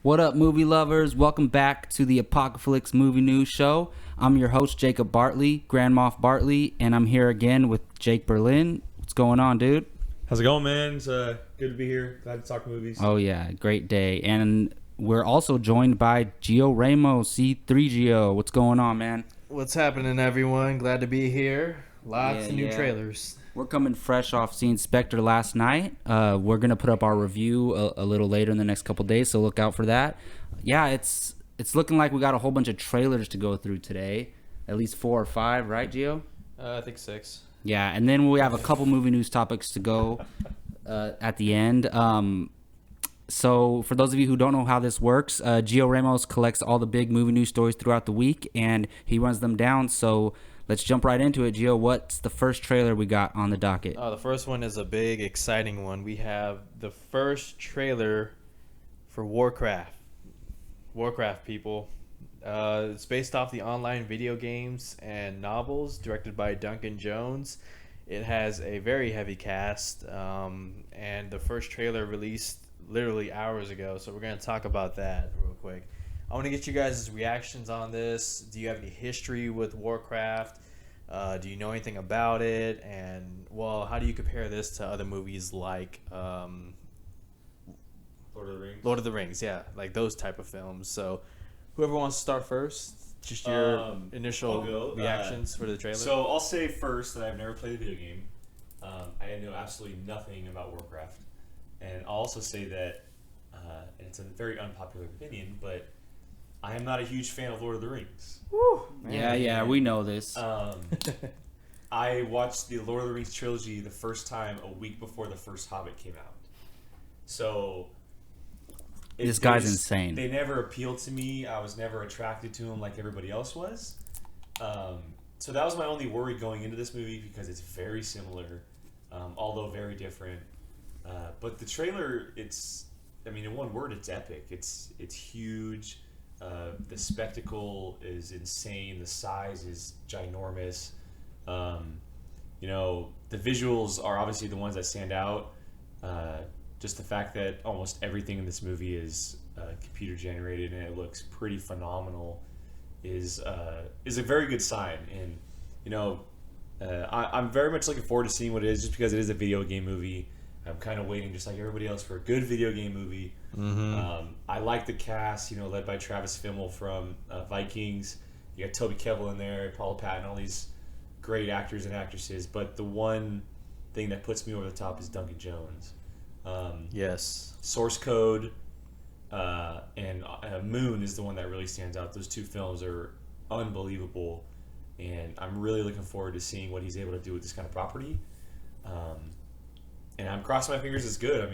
What up, movie lovers? Welcome back to the Apocalypse Movie News Show. I'm your host, Jacob Bartley, Grand Moff Bartley, and I'm here again with Jake Berlin. What's going on, dude? How's it going, man? It's good to be here. Glad to talk movies. Oh, yeah, great day. And we're also joined by Gio Ramos, C3Gio. What's going on, man? What's happening, everyone? Glad to be here. Lots of new trailers. We're coming fresh off seeing Spectre last night. We're going to put up our review a little later in the next couple days, so look out for that. Yeah, it's looking like we got a whole bunch of trailers to go through today. At least 4 or 5, right, Gio? I think 6. Yeah, and then we have a couple movie news topics to go at the end. So for those of you who don't know how this works, Gio Ramos collects all the big movie news stories throughout the week, and he runs them down. So let's jump right into it. Gio, what's the first trailer we got on the docket? The first one is a big, exciting one. We have the first trailer for Warcraft. Warcraft, people. It's based off the online video games and novels, directed by Duncan Jones. It has a very heavy cast, and the first trailer released literally hours ago, so we're going to talk about that real quick. I want to get you guys' reactions on this. Do you have any history with Warcraft? Do you know anything about it? And, well, how do you compare this to other movies like Lord of the Rings. Lord of the Rings, yeah, like those type of films. So whoever wants to start first, just your initial reactions for the trailer. So I'll say first that I've never played a video game. I know absolutely nothing about Warcraft. And I'll also say that, and it's a very unpopular opinion, but I am not a huge fan of Lord of the Rings. Woo, Yeah, we know this. I watched the Lord of the Rings trilogy the first time a week before the first Hobbit came out. So This guy's insane. They never appealed to me. I was never attracted to them like everybody else was. So that was my only worry going into this movie, because it's very similar, although very different. But the trailer, in one word, it's epic. It's huge. The spectacle is insane. The size is ginormous. The visuals are obviously the ones that stand out. Just the fact that almost everything in this movie is computer generated and it looks pretty phenomenal is a very good sign. And I'm very much looking forward to seeing what it is, just because it is a video game movie. I'm kind of waiting, just like everybody else, for a good video game movie. Mm-hmm. I like the cast, led by Travis Fimmel from Vikings. You got Toby Kebbell in there, Paula Patton, all these great actors and actresses. But the one thing that puts me over the top is Duncan Jones. Yes. Source Code and Moon is the one that really stands out. Those two films are unbelievable, and I'm really looking forward to seeing what he's able to do with this kind of property. And I'm crossing my fingers it's good.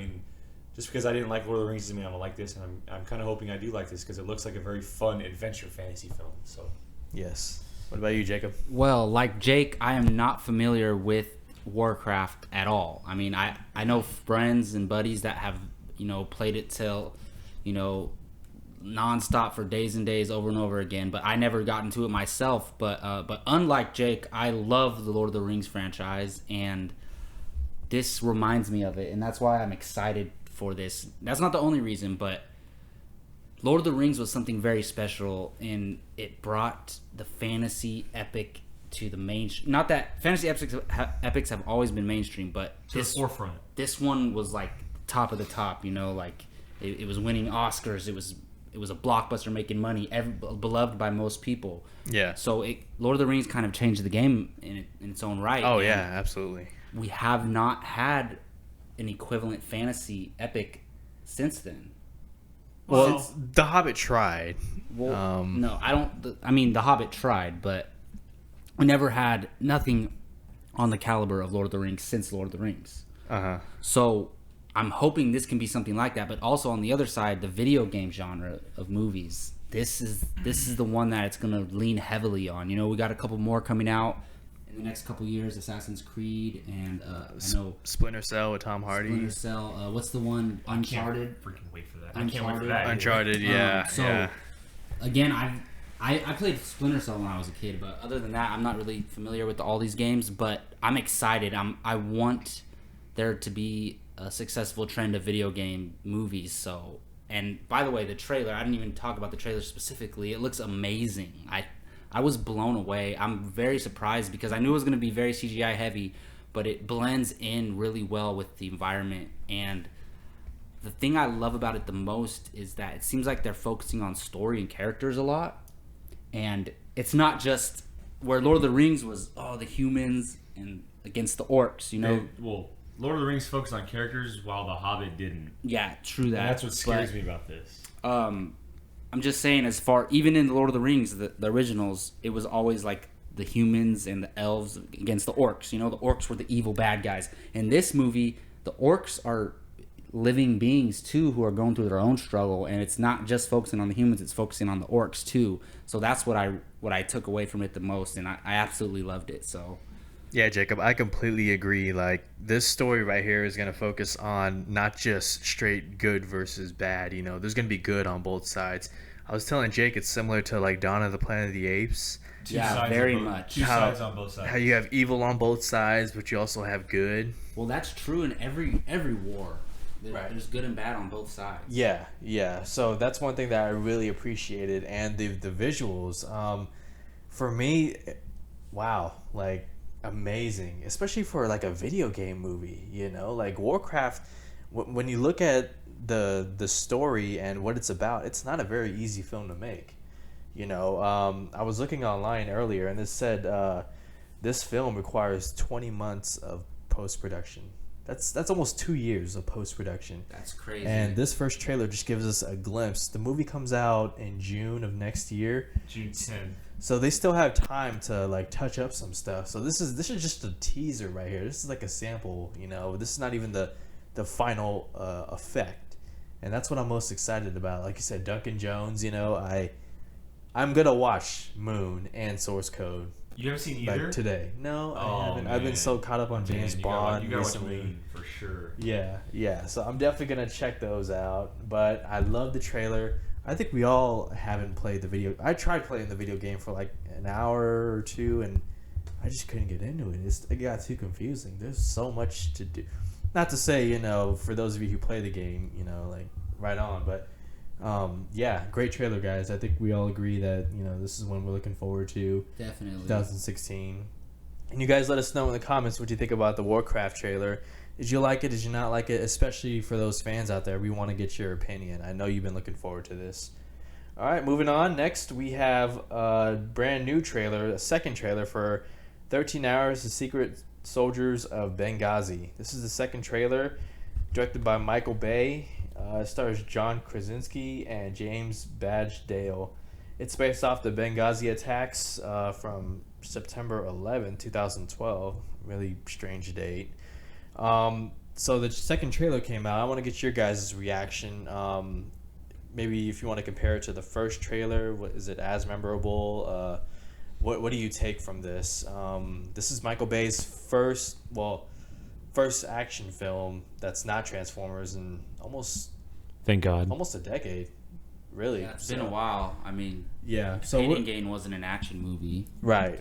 Just because I didn't like Lord of the Rings doesn't mean I'm going to like this, and I'm kind of hoping I do like this, because it looks like a very fun adventure fantasy film. So, Yes. What about you, Jacob? Well, like Jake, I am not familiar with Warcraft at all. I know friends and buddies that have, played it till, nonstop for days and days over and over again, but I never got into it myself. But unlike Jake, I love the Lord of the Rings franchise, and this reminds me of it, and that's why I'm excited for this. That's not the only reason, but Lord of the Rings was something very special, and it brought the fantasy epic to the mainstream. Not that fantasy epics have always been mainstream, but to the forefront. This one was like top of the top. Like it was winning Oscars. It was a blockbuster, making money, beloved by most people. Yeah. So Lord of the Rings kind of changed the game in its own right. Oh, yeah, absolutely. We have not had an equivalent fantasy epic since then. Well, The Hobbit tried. Well, no, I don't. The Hobbit tried, but we never had nothing on the caliber of Lord of the Rings since Lord of the Rings. Uh-huh. So I'm hoping this can be something like that. But also on the other side, the video game genre of movies. This is the one that it's going to lean heavily on. We got a couple more coming out in the next couple years. Assassin's Creed and I know Splinter Cell with Tom Hardy. Splinter Cell. What's the one? Uncharted. I can't freaking wait for that. Uncharted. I can't wait for that. Uncharted, yeah. So again, I played Splinter Cell when I was a kid, but other than that, I'm not really familiar with all these games. But I'm excited. I want there to be a successful trend of video game movies. So And by the way, the trailer, I didn't even talk about the trailer specifically. It looks amazing. I was blown away. I'm very surprised because I knew it was going to be very CGI heavy, but it blends in really well with the environment. And the thing I love about it the most is that it seems like they're focusing on story and characters a lot. And it's not just where Lord of the Rings was, the humans and against the orcs, you know? Well, Lord of the Rings focused on characters while The Hobbit didn't. Yeah, true that. And that's what scares me about this. I'm just saying, even in the Lord of the Rings, the originals, it was always like the humans and the elves against the orcs. You know, the orcs were the evil bad guys. In this movie, the orcs are living beings too who are going through their own struggle, and it's not just focusing on the humans, it's focusing on the orcs too. So that's what I took away from it the most, and I absolutely loved it. So Yeah, Jacob, I completely agree. Like, this story right here is going to focus on not just straight good versus bad. You know, there's going to be good on both sides. I was telling Jake it's similar to, like, Dawn of the Planet of the Apes. very much. Two sides on both sides. How you have evil on both sides, but you also have good. Well, that's true in every war. Right. There's good and bad on both sides. Yeah. So that's one thing that I really appreciated. And the visuals, for me, wow, like, amazing, especially for like a video game movie. You know, like Warcraft, when you look at the story and what it's about, it's not a very easy film to make. You know, I was looking online earlier and it said this film requires 20 months of post-production. That's almost 2 years of post-production. That's crazy. And this first trailer just gives us a glimpse. The movie comes out in June of next year. June 10th. So they still have time to like touch up some stuff. So this is just a teaser right here. This is like a sample, you know. This is not even the final effect. And that's what I'm most excited about. Like you said, Duncan Jones, you know, I'm going to watch Moon and Source Code. You haven't seen either? Like today. No, I Oh, haven't. I've been man. so caught up on James Bond You gotta watch recently. Moon for sure. Yeah. So I'm definitely gonna check those out. But I love the trailer. I think we all haven't played the video. I tried playing the video game for like an hour or two, and I just couldn't get into it. It got too confusing. There's so much to do. Not to say, you know, for those of you who play the game, you know, like right on. But yeah, great trailer, guys. I think we all agree that, you know, this is one we're looking forward to. Definitely. 2016. And you guys let us know in the comments what you think about the Warcraft trailer. Did you like it? Did you not like it? Especially for those fans out there, we want to get your opinion. I know you've been looking forward to this. All right, moving on. Next, we have a brand new trailer, a second trailer for 13 Hours, The Secret Soldiers of Benghazi. This is the second trailer, directed by Michael Bay. It stars John Krasinski and James Badge Dale. It's based off the Benghazi attacks from September 11, 2012. Really strange date. So the second trailer came out. I want to get your guys' reaction. Maybe if you want to compare it to the first trailer, is it as memorable? What do you take from this? This is Michael Bay's first action film that's not Transformers in almost a decade. Really, Yeah, it's been a while. I mean, yeah. So Pain and Gain wasn't an action movie. Right.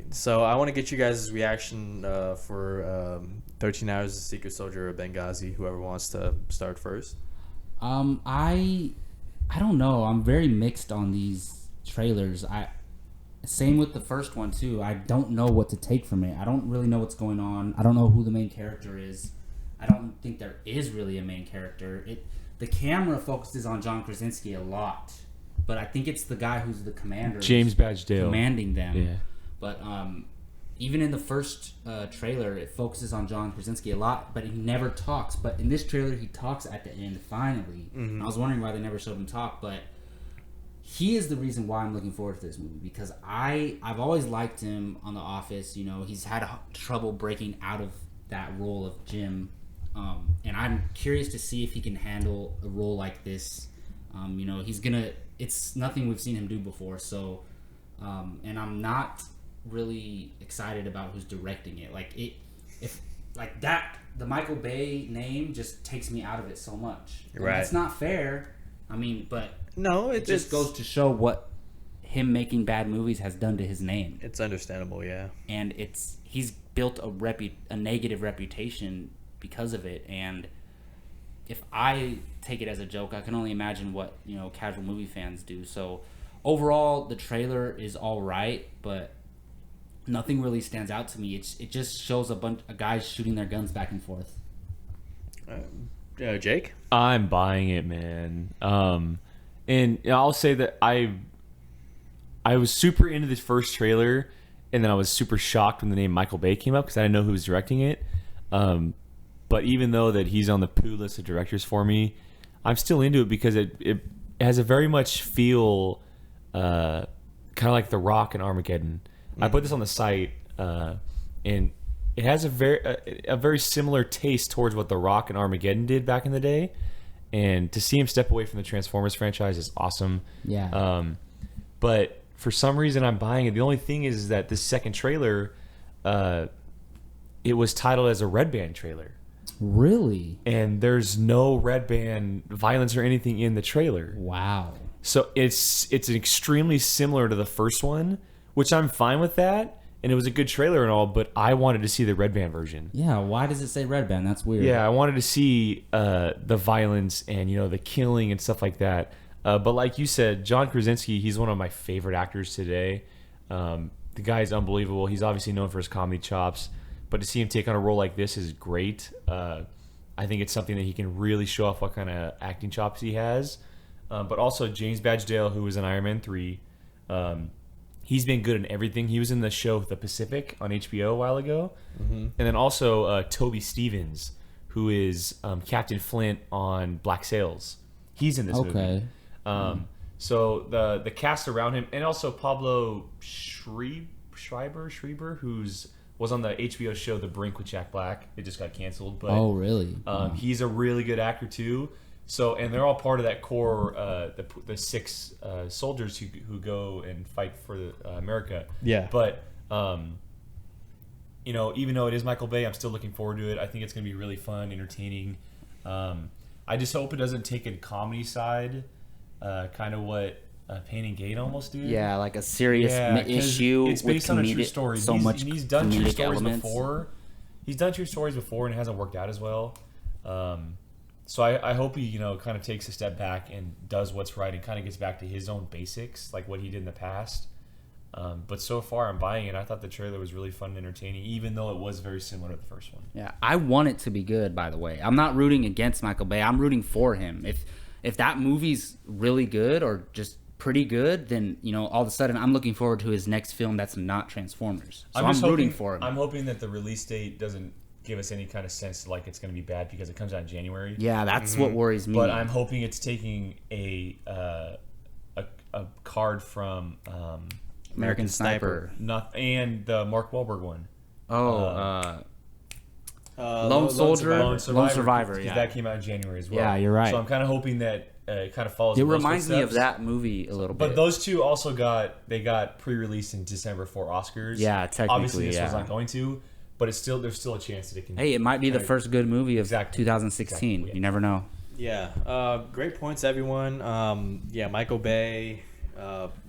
So I want to get you guys' reaction for 13 Hours, The Secret Soldier of Benghazi. Whoever wants to start first. I don't know. I'm very mixed on these trailers. Same with the first one too. I don't know what to take from it. I don't really know what's going on. I don't know who the main character is. I don't think there is really a main character. The camera focuses on John Krasinski a lot, but I think it's the guy who's the commander, James Badge Dale, commanding them. Yeah. But even in the first trailer, it focuses on John Krasinski a lot, but he never talks. But in this trailer, he talks at the end, finally. Mm-hmm. I was wondering why they never showed him talk, but he is the reason why I'm looking forward to this movie, because I've always liked him on The Office. You know, he's had trouble breaking out of that role of Jim, and I'm curious to see if he can handle a role like this. You know, it's nothing we've seen him do before, so, and I'm not really excited about who's directing it. The Michael Bay name just takes me out of it so much. And Right. That's not fair. I mean, but No, it just goes to show what him making bad movies has done to his name. It's understandable, yeah. And he's built a negative reputation because of it, and if I take it as a joke, I can only imagine what casual movie fans do. So overall, the trailer is all right, but nothing really stands out to me. It just shows a bunch of guys shooting their guns back and forth. Jake? I'm buying it, man. And I'll say that I was super into this first trailer, and then I was super shocked when the name Michael Bay came up because I didn't know who was directing it. But even though that he's on the poo list of directors for me, I'm still into it because it has a very much feel kind of like The Rock and Armageddon. I put this on the site, and it has a very similar taste towards what The Rock and Armageddon did back in the day. And to see him step away from the Transformers franchise is awesome. Yeah. But for some reason, I'm buying it. The only thing is that this second trailer, it was titled as a Red Band trailer. Really? And there's no Red Band violence or anything in the trailer. Wow. So it's extremely similar to the first one, which I'm fine with that. And it was a good trailer and all, but I wanted to see the Red Band version. Yeah, why does it say Red Band? That's weird. Yeah, I wanted to see the violence and the killing and stuff like that. But like you said, John Krasinski, he's one of my favorite actors today. The guy's unbelievable. He's obviously known for his comedy chops, but to see him take on a role like this is great. I think it's something that he can really show off what kind of acting chops he has. But also James Badge-Dale, who was in Iron Man 3. He's been good in everything. He was in the show The Pacific on HBO a while ago. Mm-hmm. And then also Toby Stevens, who is Captain Flint on Black Sails. He's in this movie. So the cast around him, and also Pablo Schreiber, who was on the HBO show The Brink with Jack Black. It just got canceled. But oh, really? He's a really good actor too. So, and they're all part of that core, the 6 soldiers who go and fight for America. Yeah. But, even though it is Michael Bay, I'm still looking forward to it. I think it's going to be really fun, entertaining. I just hope it doesn't take a comedy side, kind of what Pain and Gain almost did. Yeah, like a serious issue. It's based with on a true story. He's done true stories elements. before. He's done true stories before, and it hasn't worked out as well. So I hope he, kind of takes a step back and does what's right and kind of gets back to his own basics, like what he did in the past. But so far, I'm buying it. I thought the trailer was really fun and entertaining, even though it was very similar to the first one. Yeah, I want it to be good, by the way. I'm not rooting against Michael Bay. I'm rooting for him. If that movie's really good or just pretty good, then, all of a sudden I'm looking forward to his next film that's not Transformers. So I'm rooting for him. I'm hoping that the release date doesn't give us any kind of sense like it's going to be bad because it comes out in January. Yeah, that's what worries me. But I'm hoping it's taking a card from American Sniper. And the Mark Wahlberg one. Lone Survivor. Because Yeah, that came out in January as well. Yeah, you're right. So I'm kind of hoping that it kind of follows. It in those reminds me of footsteps. that movie a little bit. But those two also got pre-released in December for Oscars. Yeah, technically, obviously this was not going to, but there's still a chance that it can. Hey, it might be the first good movie of 2016. Exactly, yeah. You never know. Yeah. Great points, everyone. Michael Bay.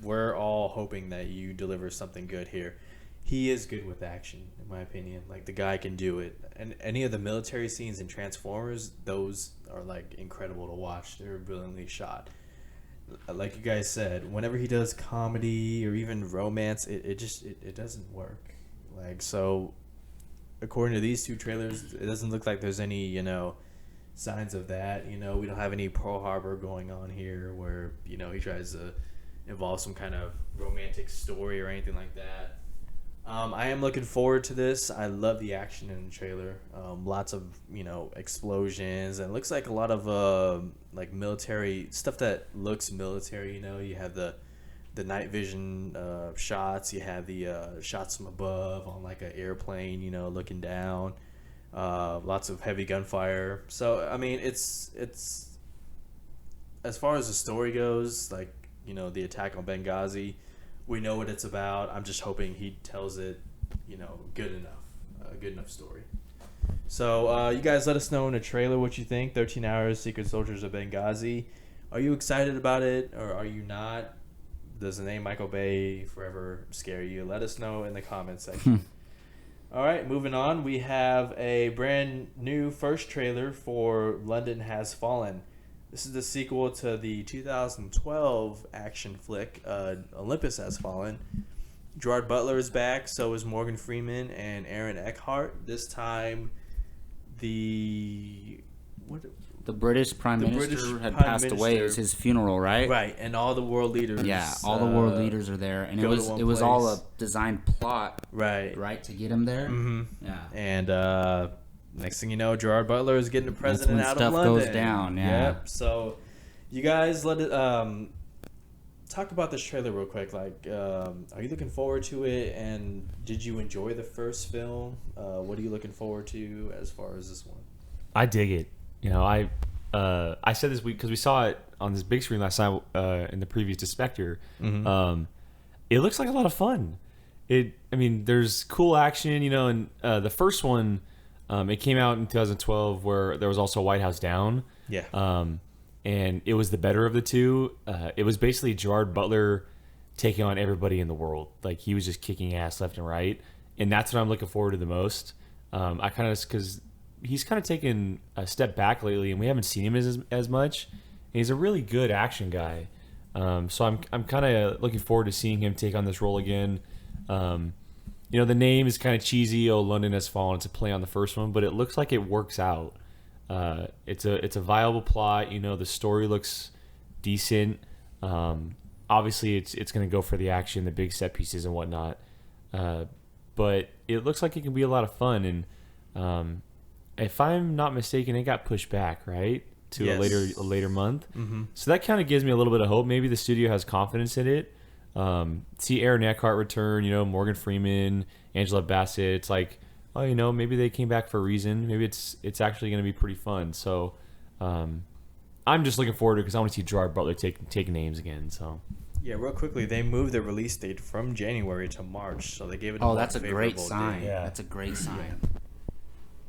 We're all hoping that you deliver something good here. He is good with action, in my opinion. Like, the guy can do it. And any of the military scenes in Transformers, those are, like, incredible to watch. They're brilliantly shot. Like you guys said, whenever he does comedy or even romance, it doesn't work. Like, so, according to these two trailers, it doesn't look like there's any, signs of that. We don't have any Pearl Harbor going on here where, he tries to involve some kind of romantic story or anything like that. I am looking forward to this. I love the action in the trailer. Lots of explosions, and it looks like a lot of like military stuff that looks military. You have the night vision shots. You have the shots from above on like an airplane. Looking down. Lots of heavy gunfire. So I mean, it's as far as the story goes, like the attack on Benghazi. We know what it's about. I'm just hoping he tells it, good enough. A good enough story. So, you guys let us know in the trailer what you think. 13 Hours, Secret Soldiers of Benghazi. Are you excited about it, or are you not? Does the name Michael Bay forever scare you? Let us know in the comments section. All right, moving on. We have a brand new first trailer for London Has Fallen. This is the sequel to the 2012 action flick Olympus Has Fallen. Gerard Butler is back, so is Morgan Freeman and Aaron Eckhart. This time, the British Prime Minister British had Prime passed away. It was Minister. his funeral, right? right, and all the world leaders. Yeah, all the world leaders are there, and it go to was one it was all a place. designed plot, right. right, to get him there. Mm-hmm. Yeah. And next thing you know, Gerard Butler is getting the president when out stuff of London. goes down, yeah. Yep. So, you guys, let it talk about this trailer real quick. Like, are you looking forward to it? And did you enjoy the first film? What are you looking forward to as far as this one? I dig it. You know, I said this week because we saw it on this big screen last night in the previews to Spectre. Mm-hmm. It looks like a lot of fun. I mean, there's cool action, you know, and the first one, it came out in 2012 where there was also White House Down. Yeah. And it was the better of the two. It was basically Gerard Butler taking on everybody in the world. Like, he was just kicking ass left and right. And that's what I'm looking forward to the most. I kind of, because he's kind of taken a step back lately, and we haven't seen him as much. And he's a really good action guy. So I'm kind of looking forward to seeing him take on this role again. You know, the name is kind of cheesy. Oh, London Has Fallen. It's a play on the first one, but it looks like it works out. It's a viable plot. You know, the story looks decent. Obviously, it's going to go for the action, the big set pieces and whatnot. But it looks like it can be a lot of fun. And if I'm not mistaken, it got pushed back, right, to Yes. a later month. Mm-hmm. So that kind of gives me a little bit of hope. Maybe the studio has confidence in it. See Aaron Eckhart return. You know, Morgan Freeman, Angela Bassett. It's like, oh, you know, maybe they came back for a reason. Maybe it's actually going to be pretty fun. So I'm just looking forward to it because I want to see Gerard Butler take names again. So Yeah, real quickly, they moved the release date from January to March, so they gave it. Oh, more that's a great favorable sign. date. Yeah. That's a great sign.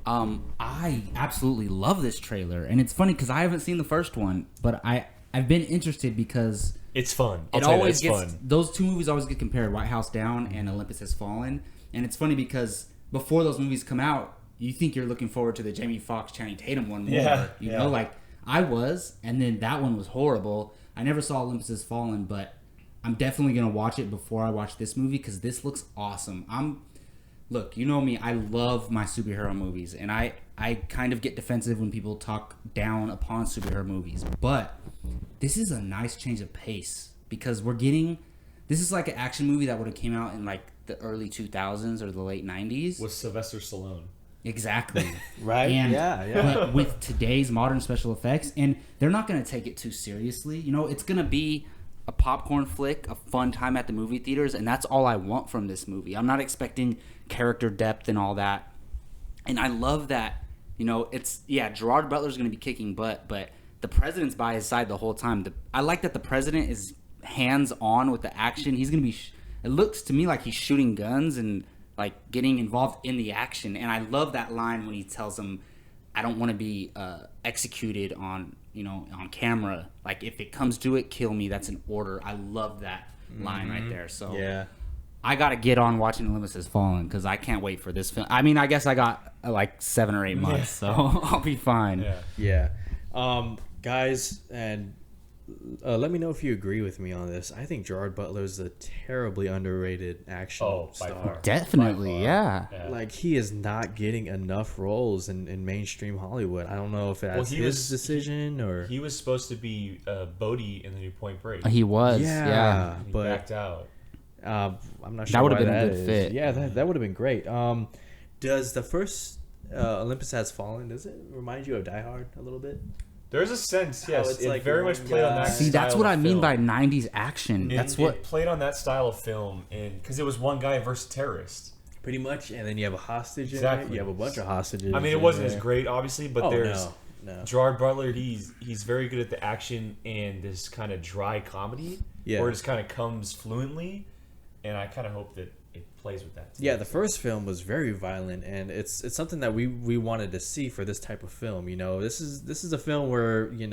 I absolutely love this trailer, and it's funny because I haven't seen the first one, but I've been interested because it's fun. I'll it tell you that, always it's gets fun. those two movies always get compared, White House Down and Olympus Has Fallen, and it's funny because before those movies come out, you think you're looking forward to the Jamie Foxx, Channing Tatum one more. Yeah, You yeah. know, like I was, and then that one was horrible. I never saw Olympus Has Fallen, but I'm definitely gonna watch it before I watch this movie because this looks awesome. Look, you know me, I love my superhero movies, and I kind of get defensive when people talk down upon superhero movies, but this is a nice change of pace because this is like an action movie that would have came out in like the early 2000s or the late 90s. With Sylvester Stallone. Exactly. Right? And, Yeah. But with today's modern special effects, and they're not going to take it too seriously. You know, it's going to be a popcorn flick, a fun time at the movie theaters, and that's all I want from this movie. I'm not expecting character depth and all that. And I love that, you know, Gerard Butler's going to be kicking butt, but the president's by his side the whole time. I like that the president is hands-on with the action. He's going to be... it looks to me like he's shooting guns and like getting involved in the action, and I love that line when he tells him, "I don't want to be executed on camera. Like if it comes to it, kill me. That's an order." I love that line right there. So Yeah. I got to get on watching Olympus Has Fallen because I can't wait for this film. I mean, I guess I got like 7 or 8 months, so I'll be fine. Yeah. Yeah. Guys, and let me know if you agree with me on this. I think Gerard Butler is a terribly underrated action By star. far. Definitely, By far. yeah. Like, he is not getting enough roles in mainstream Hollywood. I don't know if that's he his was- decision or... He was supposed to be Bodhi in the new Point Break. He was, yeah, yeah. He but backed out. I'm not sure That would've why been a good is. fit. Yeah, that would have been great. Does the first Olympus Has Fallen, does it remind you of Die Hard a little bit? There's a sense, How yes. it's It like very one much played on that. guy- See, that's style what of I mean film. by 90s action. That's what... it played on that style of film, and because it was one guy versus terrorist. Pretty much, and then you have a hostage in Exactly. it. You have a bunch of hostages. I mean, it in wasn't there. as great, obviously, but Oh, there's no. Gerard Butler. He's very good at the action and this kind of dry comedy, Yeah. where it just kind of comes fluently, and I kind of hope that it plays with that. Too. Yeah, the first film was very violent, and it's something that we wanted to see for this type of film. You know, this is a film where you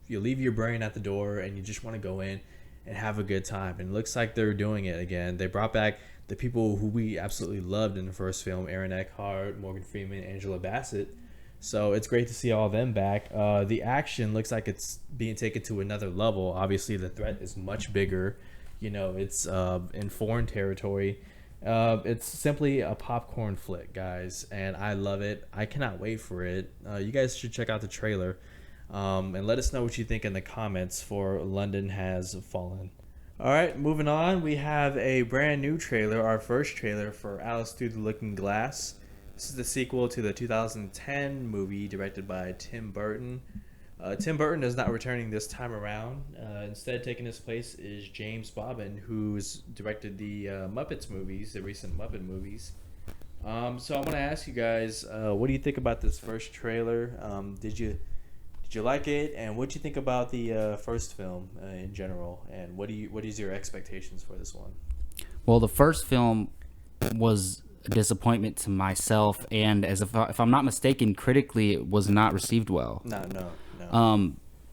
leave your brain at the door and you just want to go in and have a good time. And it looks like they're doing it again. They brought back the people who we absolutely loved in the first film: Aaron Eckhart, Morgan Freeman, Angela Bassett. So it's great to see all of them back. The action looks like it's being taken to another level. Obviously, the threat is much bigger. You know, it's in foreign territory. It's simply a popcorn flick, guys, and I love it. I cannot wait for it. You guys should check out the trailer, and let us know what you think in the comments for London Has Fallen. All right, moving on. We have a brand new trailer, our first trailer for Alice Through the Looking Glass. This is the sequel to the 2010 movie directed by Tim Burton. Tim Burton is not returning this time around. Instead, taking his place is James Bobbin, who's directed the Muppets movies, the recent Muppet movies. So I want to ask you guys, what do you think about this first trailer? Did you like it, and what do you think about the first film in general? And what is your expectations for this one? Well, the first film was a disappointment to myself, and if I'm not mistaken, critically it was not received well. No.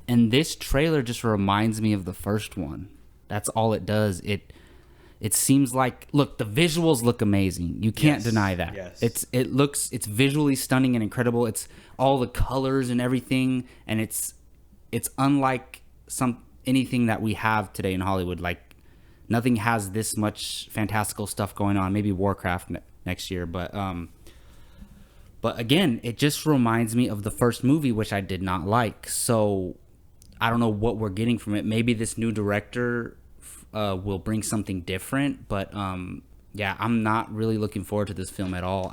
And this trailer just reminds me of the first one. That's all it does. It seems like, look, the visuals look amazing. You can't deny that. Yes. It's visually stunning and incredible. It's all the colors and everything, and it's unlike anything that we have today in Hollywood. Like, nothing has this much fantastical stuff going on. Maybe Warcraft next year, but again, it just reminds me of the first movie, which I did not like. So I don't know what we're getting from it. Maybe this new director will bring something different, but yeah, I'm not really looking forward to this film at all.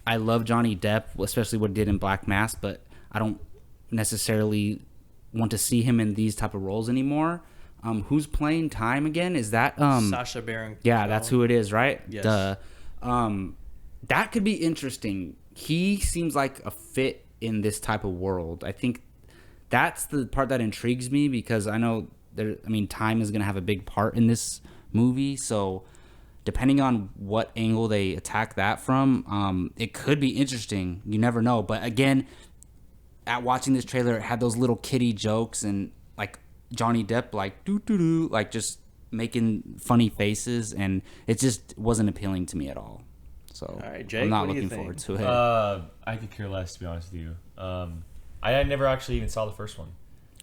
I love Johnny Depp, especially what he did in Black Mass, but I don't necessarily want to see him in these type of roles anymore. Who's playing Time again? Is that Sacha Baron Cohen? Yeah, that's who it is, right? Yes. That could be interesting. He seems like a fit in this type of world. I think that's the part that intrigues me, because I know time is going to have a big part in this movie. So depending on what angle they attack that from, it could be interesting. You never know. But again, at watching this trailer, it had those little kiddie jokes and like Johnny Depp, like doo-doo-doo, like just making funny faces, and it just wasn't appealing to me at all. So all right, Jake, I'm not what do you looking think? forward to it. I could care less, to be honest with you. I never actually even saw the first one.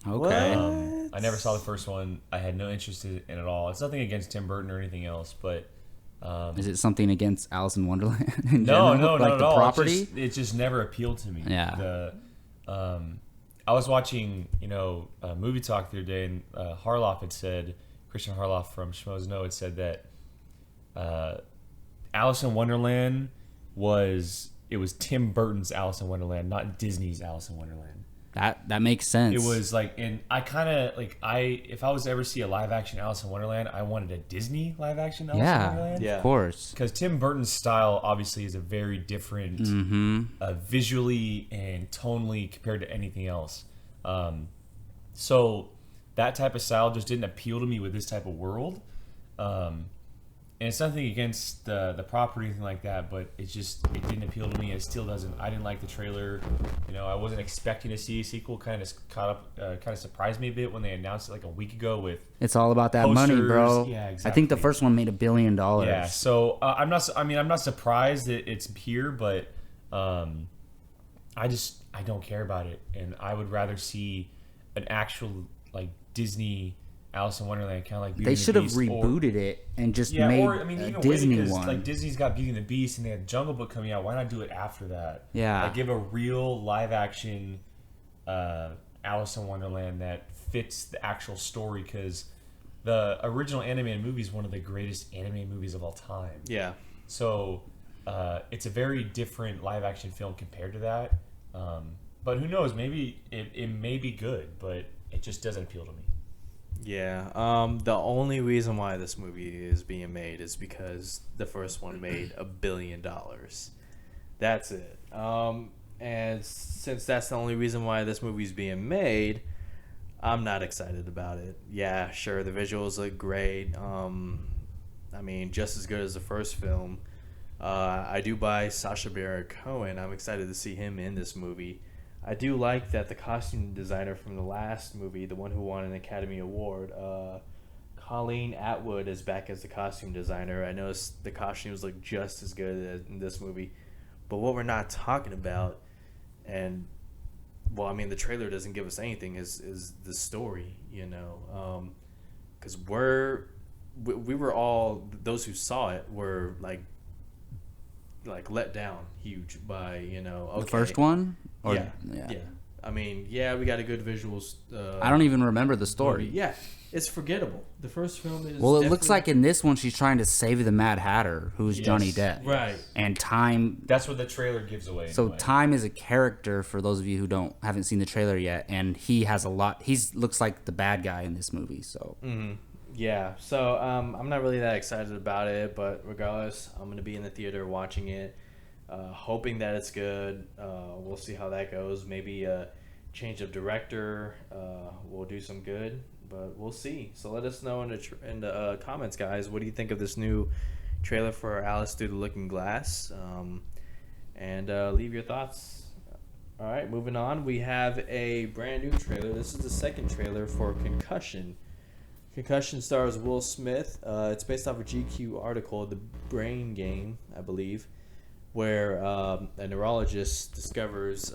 Okay. What? I never saw the first one. I had no interest in it at all. It's nothing against Tim Burton or anything else, but Is it something against Alice in Wonderland in no, general? Like not the at all. property? It just never appealed to me. Yeah. I was watching, Movie Talk the other day, and Harloff had said, Christian Harloff from Schmoes Know had said that Alice in Wonderland was Tim Burton's Alice in Wonderland, not Disney's Alice in Wonderland. That makes sense. It was like, and I kind of like, if I was to ever see a live action Alice in Wonderland, I wanted a Disney live action Alice in Wonderland. Yeah. Of course. Because Tim Burton's style obviously is a very different visually and tonally compared to anything else. So that type of style just didn't appeal to me with this type of world. And it's nothing against the property or anything like that, but it didn't appeal to me. It still doesn't. I didn't like the trailer. I wasn't expecting to see a sequel. Kind of surprised me a bit when they announced it like a week ago with. It's all about that posters. money, bro. Yeah, exactly. I think the first one made $1 billion. Yeah, so I'm not surprised that it's here, but I don't care about it, and I would rather see an actual like Disney Alice in Wonderland, kind of like Beauty They and the should have Beast, rebooted it and just made even a Disney because, one. Like Disney's got Beauty and the Beast and they had Jungle Book coming out. Why not do it after that? Yeah. Like give a real live action Alice in Wonderland that fits the actual story, because the original animated movie is one of the greatest animated movies of all time. Yeah. So it's a very different live action film compared to that. But who knows? Maybe it may be good, but it just doesn't appeal to me. Yeah. The only reason why this movie is being made is because the first one made $1 billion. That's it. And since that's the only reason why this movie's being made, I'm not excited about it. Yeah, sure, the visuals look great. Just as good as the first film. I do buy Sacha Baron Cohen. I'm excited to see him in this movie. I do like that the costume designer from the last movie, the one who won an Academy Award, Colleen Atwood is back as the costume designer. I noticed the costumes look just as good in this movie. But what we're not talking about, and well, I mean, the trailer doesn't give us anything, is the story, you know, because we were all, those who saw it were like let down huge by, you know, okay. The first one? Or, Yeah. I mean, yeah, we got a good visuals. I don't even remember the story. Movie. Yeah, it's forgettable. The first film is. Well, it looks like in this one she's trying to save the Mad Hatter, who's Johnny Depp. Right. And Time. That's what the trailer gives away. So Time is a character for those of you who haven't seen the trailer yet, and he has a lot. Looks like the bad guy in this movie. So. Mm-hmm. Yeah. So I'm not really that excited about it, but regardless, I'm gonna be in the theater watching it, hoping that it's good. We'll see how that goes. Maybe a change of director will do some good, but we'll see. So let us know in the comments, guys. What do you think of this new trailer for Alice Through the Looking Glass? And leave your thoughts. All right, moving on. We have a brand new trailer. This is the second trailer for Concussion. Concussion stars Will Smith. It's based off a GQ article, The Brain Game, I believe, where a neurologist discovers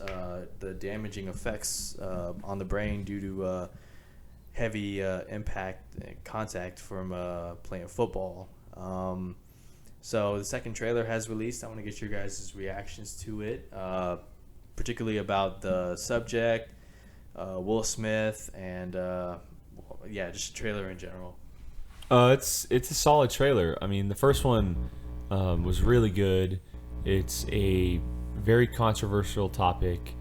the damaging effects on the brain due to heavy impact contact from playing football. So the second trailer has released. I want to get your guys' reactions to it, particularly about the subject, Will Smith, and just trailer in general. It's a solid trailer. I mean, the first one was really good. It's a very controversial topic.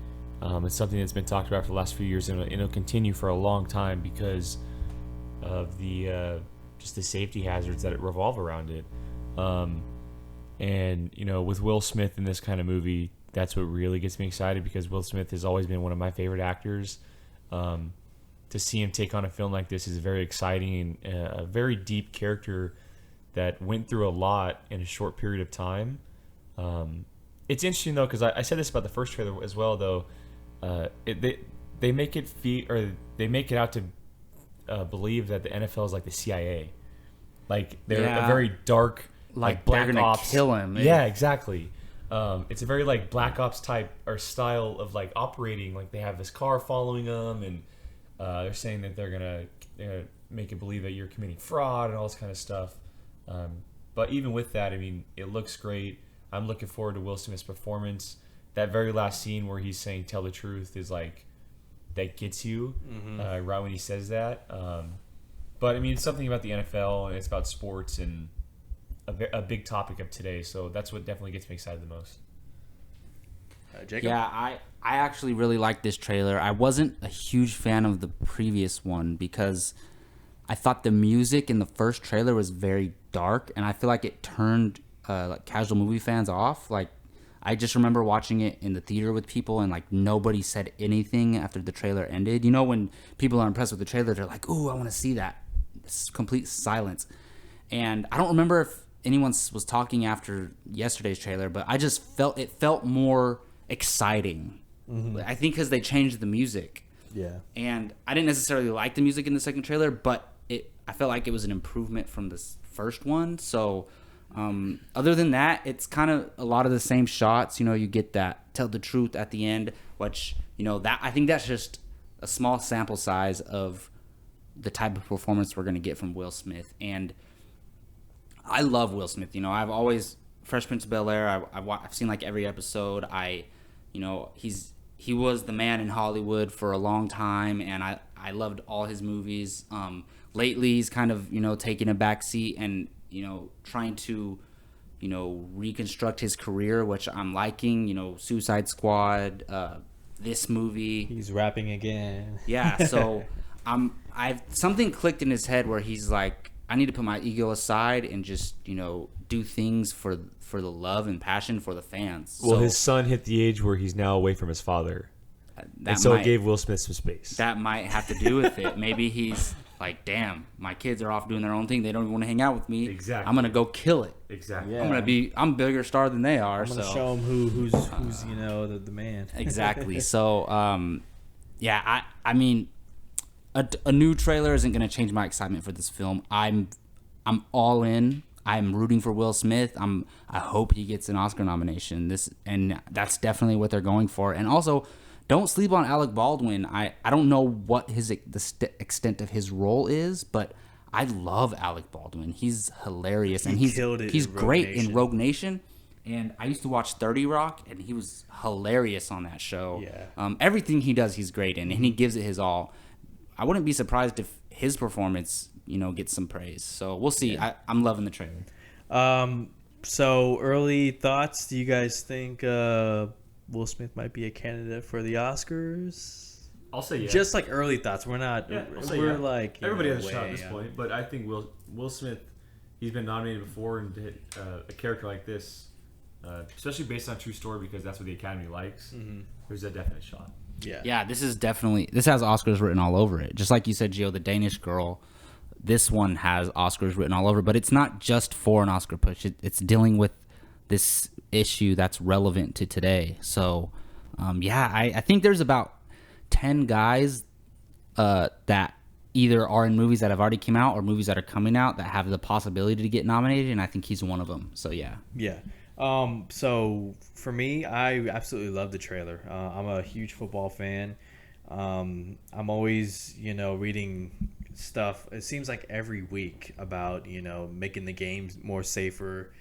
It's something that's been talked about for the last few years, and it'll continue for a long time because of the just the safety hazards that revolve around it. And you know, with Will Smith in this kind of movie, that's what really gets me excited because Will Smith has always been one of my favorite actors. To see him take on a film like this is very exciting and a very deep character that went through a lot in a short period of time. It's interesting though, because I said this about the first trailer as well. Though they make it out to believe that the NFL is like the CIA, like they're a very dark, like they're black gonna ops. kill him. Yeah, exactly. It's a very like black ops type or style of like operating. Like they have this car following them, and they're saying that they're gonna make it believe that you're committing fraud and all this kind of stuff. But even with that, I mean, it looks great. I'm looking forward to Will Smith's performance. That very last scene where he's saying "tell the truth" is like that gets you right when he says that. But I mean, it's something about the NFL and it's about sports and a big topic of today. So that's what definitely gets me excited the most. Jacob? Yeah, I actually really like this trailer. I wasn't a huge fan of the previous one because I thought the music in the first trailer was very dark, and I feel like it turned like casual movie fans off. Like, I just remember watching it in the theater with people, and like nobody said anything after the trailer ended. You know, when people are impressed with the trailer, they're like, "Ooh, I want to see that." It's complete silence, and I don't remember if anyone was talking after yesterday's trailer, but I just felt more exciting. I think because they changed the music. Yeah. And I didn't necessarily like the music in the second trailer, but I felt like it was an improvement from this first one. So other than that, it's kind of a lot of the same shots. You know, you get that "tell the truth" at the end, which, you know, that I think that's just a small sample size of the type of performance we're going to get from Will Smith. And I love Will Smith. You know, I've always Fresh Prince of Bel-Air. I've seen like every episode. You know, he was the man in Hollywood for a long time, and I loved all his movies. Lately, he's kind of, you know, taking a back seat and, you know, trying to, you know, reconstruct his career, which I'm liking. You know, Suicide Squad, this movie. He's rapping again. Yeah, so I've something clicked in his head where he's like, I need to put my ego aside and just, you know, do things for the love and passion for the fans. Well, so, his son hit the age where he's now away from his father, and so it gave Will Smith some space. That might have to do with it. Maybe he's like, damn, my kids are off doing their own thing. They don't even want to hang out with me. Exactly. I'm gonna go kill it. Exactly. Yeah. I'm a bigger star than they are. I'm gonna so show him who's you know the man. Exactly. So yeah, I mean, a new trailer isn't going to change my excitement for this film. I'm all in. I'm rooting for Will Smith. I hope he gets an Oscar nomination. That's definitely what they're going for. And also, don't sleep on Alec Baldwin. I don't know what the extent of his role is, but I love Alec Baldwin. He's hilarious, and he's great in Rogue Nation. And I used to watch 30 Rock, and he was hilarious on that show. Yeah. Everything he does, he's great in, and he gives it his all. I wouldn't be surprised if his performance, gets some praise. So we'll see. Yeah. I'm loving the trailer. So early thoughts. Do you guys think Will Smith might be a candidate for the Oscars? I'll say yeah. Just like early thoughts. We're not. Yeah, we're like everybody has a shot at this point, but I think Will Smith, he's been nominated before, and to hit a character like this, especially based on a true story, because that's what the Academy likes. Mm-hmm. There's a definite shot. Yeah. This has Oscars written all over it. Just like you said, Gio, the Danish Girl. This one has Oscars written all over, but it's not just for an Oscar push. It's dealing with this issue that's relevant to today. So, I think there's about 10 guys that either are in movies that have already come out or movies that are coming out that have the possibility to get nominated, and I think he's one of them. So, yeah. Yeah. So, for me, I absolutely love the trailer. I'm a huge football fan. I'm always, reading stuff. It seems like every week about making the games more safer,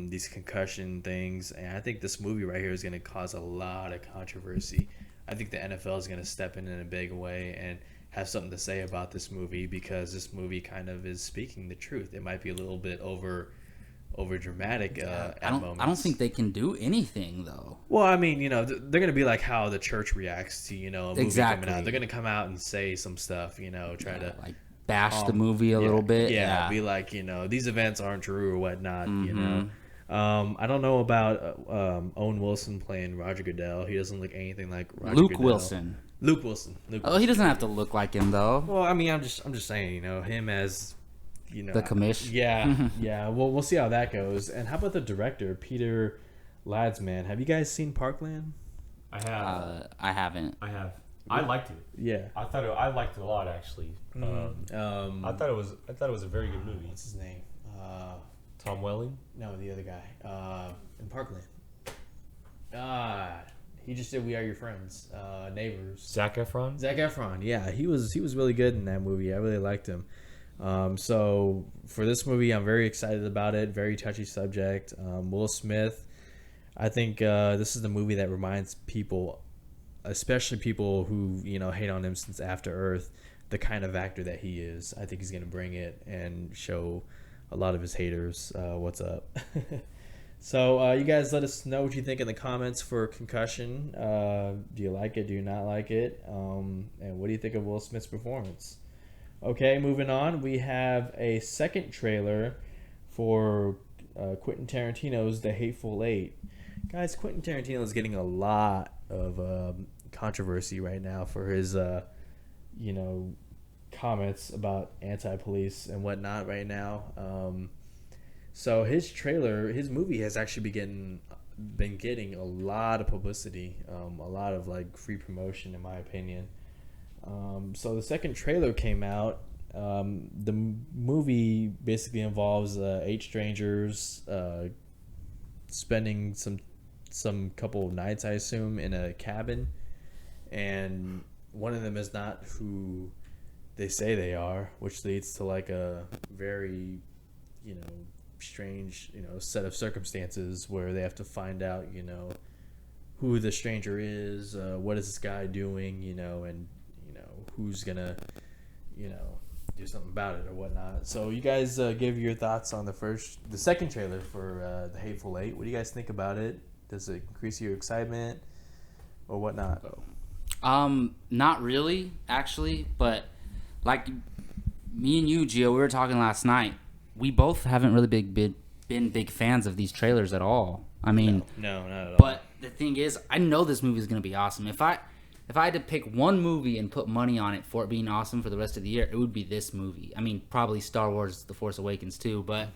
these concussion things, and I think this movie right here is going to cause a lot of controversy. I think the NFL is going to step in a big way and have something to say about this movie, because this movie kind of is speaking the truth. It might be a little bit over dramatic at moments. I don't think they can do anything though. Well, I mean, they're going to be like how the church reacts to a movie coming out. They're going to come out and say some stuff, try to like bash the movie a little bit. Yeah, be like, these events aren't true or whatnot. I don't know about Owen Wilson playing Roger Goodell. He doesn't look anything like Roger Luke Goodell. Wilson. Luke Wilson. He doesn't have to look like him though. Well, I mean, I'm just saying, him as the commish. Yeah. Well, we'll see how that goes. And how about the director, Peter Ladsman? Have you guys seen Parkland? I have. I haven't. I have. I liked it. Yeah. I liked it a lot, actually. I thought it was a very good movie. What's his name? Tom Welling? No, the other guy. In Parkland. He just did We Are Your Friends. Neighbors. Zac Efron. Yeah, he was really good in that movie. I really liked him. So for this movie, I'm very excited about it. Very touchy subject. Will Smith. I think this is the movie that reminds people, especially people who hate on him since After Earth, the kind of actor that he is. I think he's going to bring it and show a lot of his haters what's up. So you guys let us know what you think in the comments for Concussion. Do you like it? Do you not like it? And what do you think of Will Smith's performance? Okay, moving on. We have a second trailer for Quentin Tarantino's The Hateful Eight. Guys, Quentin Tarantino is getting a lot of controversy right now for his, comments about anti-police and whatnot right now. So his movie has actually been getting a lot of publicity, a lot of free promotion, in my opinion. So the second trailer came out. The movie basically involves 8 strangers spending some couple of nights, I assume, in a cabin, and one of them is not who they say they are, which leads to a very strange set of circumstances where they have to find out who the stranger is, what is this guy doing, and who's gonna do something about it or whatnot. So you guys give your thoughts on the second trailer for The Hateful Eight. What do you guys think about it? Does it increase your excitement or whatnot? Not really, actually, but like me and you, Gio, we were talking last night. We both haven't really been big fans of these trailers at all. I mean, no, not at all. But the thing is, I know this movie is going to be awesome. If I had to pick one movie and put money on it for it being awesome for the rest of the year, it would be this movie. I mean, probably Star Wars: The Force Awakens too, but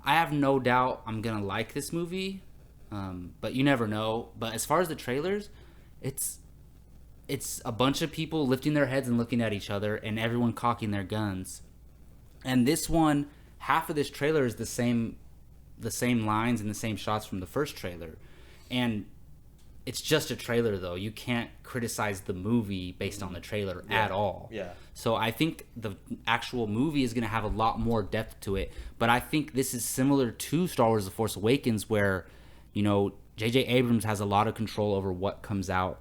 I have no doubt I'm going to like this movie. But you never know. But as far as the trailers, it's a bunch of people lifting their heads and looking at each other, and everyone cocking their guns. And this one, half of this trailer is the same lines and the same shots from the first trailer, and it's just a trailer though. You can't criticize the movie based on the trailer at all. Yeah. So I think the actual movie is going to have a lot more depth to it. But I think this is similar to Star Wars: The Force Awakens, where, you know, J.J. Abrams has a lot of control over what comes out,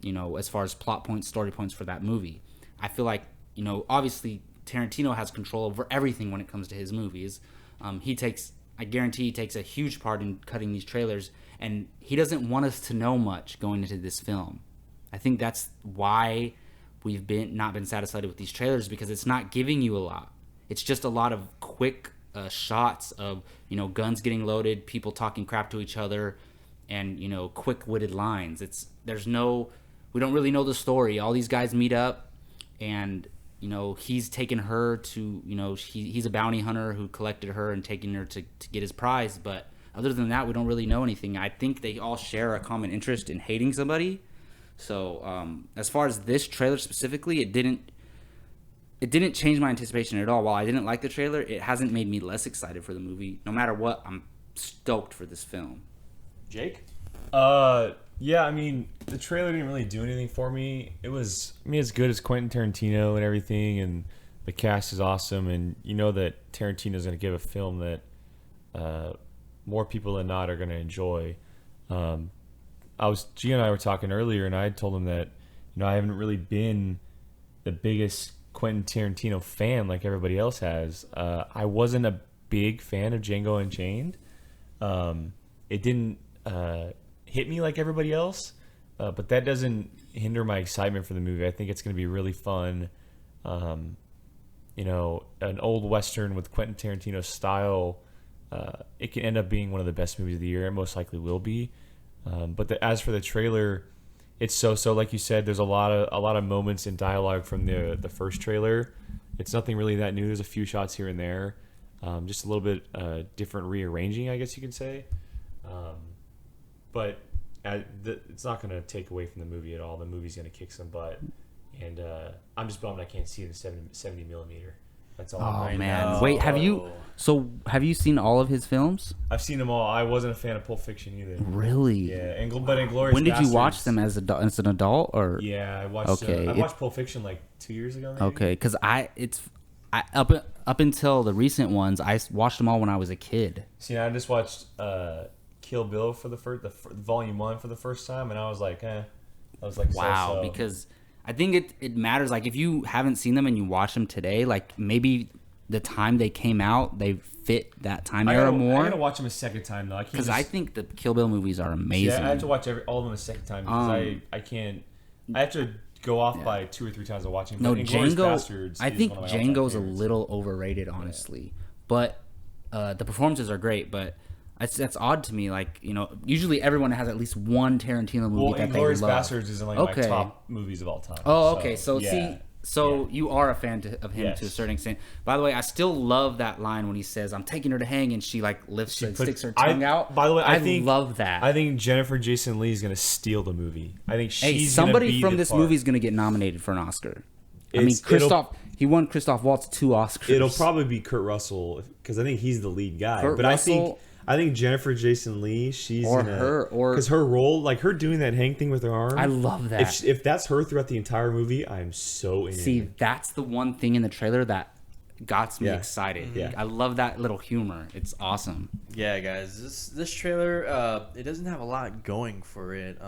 you know, as far as plot points, story points for that movie. I feel like, you know, obviously Tarantino has control over everything when it comes to his movies. I guarantee he takes a huge part in cutting these trailers, and he doesn't want us to know much going into this film. I think that's why we've not been satisfied with these trailers, because it's not giving you a lot. It's just a lot of quick shots of, you know, guns getting loaded, people talking crap to each other, and, you know, quick-witted lines. We don't really know the story. All these guys meet up, and, you know, he's taken her to, you know, he's a bounty hunter who collected her and taking her to get his prize. But other than that, we don't really know anything. I think they all share a common interest in hating somebody. So as far as this trailer specifically, it didn't change my anticipation at all. While I didn't like the trailer, it hasn't made me less excited for the movie. No matter what, I'm stoked for this film. Jake? Yeah, I mean, the trailer didn't really do anything for me. It was, I mean, as good as Quentin Tarantino and everything, and the cast is awesome, and you know that Tarantino's going to give a film that more people than not are going to enjoy. Gia and I were talking earlier, and I had told him that, you know, I haven't really been the biggest Quentin Tarantino fan like everybody else has. I wasn't a big fan of Django Unchained. It didn't hit me like everybody else, but that doesn't hinder my excitement for the movie. I think it's going to be really fun. You know, an old Western with Quentin Tarantino style, it can end up being one of the best movies of the year. It most likely will be. But as for the trailer, it's so like you said. There's a lot of moments in dialogue from the first trailer. It's nothing really that new. There's a few shots here and there, just a little bit different rearranging, I guess you could say. But it's not going to take away from the movie at all. The movie's going to kick some butt, and I'm just bummed I can't see it in 70 millimeter. That's all. Oh man! Wait, have you seen all of his films? I've seen them all. I wasn't a fan of Pulp Fiction either. Really? Yeah, but Inglourious When did you watch Basterds- them as an adult, or? Yeah, I watched. Okay, I watched Pulp Fiction like 2 years ago. Maybe. Okay, because up until the recent ones, I watched them all when I was a kid. See, I just watched Kill Bill for the volume 1 for the first time, and I was like, I was like, Wow, so. because I think it matters. Like, if you haven't seen them and you watch them today, like, maybe the time they came out, they fit that time era more. I gotta watch them a second time though. Because I think the Kill Bill movies are amazing. Yeah, I have to watch all of them a second time because I can't. I have to go off by 2 or 3 times of watching. No, But Inglourious Django. Basterds I is think one of my all-time Django's a favorites. little overrated, honestly. But the performances are great. But that's odd to me. Like, you know, usually everyone has at least one Tarantino movie Well, that they Inglourious love. Basterds is in like Okay. my top movies of all time. Oh, okay. So yeah. see, you are a fan of him to a Yes. certain extent. By the way, I still love that line when he says, "I'm taking her to hang," and she like lifts and sticks her tongue out. By the way, I think love that. I think Jennifer Jason Leigh is gonna steal the movie. I think she's Hey, somebody gonna be from the this part. movie is going to get nominated for an Oscar. I mean, It's- he won Christoph Waltz 2 Oscars. It'll probably be Kurt Russell because I think he's the lead guy. Kurt but Russell- I think Jennifer Jason Leigh, she's Or gonna, her, or- because her role, like her doing that hang thing with her arm. I love that. If that's her throughout the entire movie, I'm so in. See, that's the one thing in the trailer that got me Yeah. excited. Yeah. I love that little humor. It's awesome. Yeah, guys, this trailer it doesn't have a lot going for it.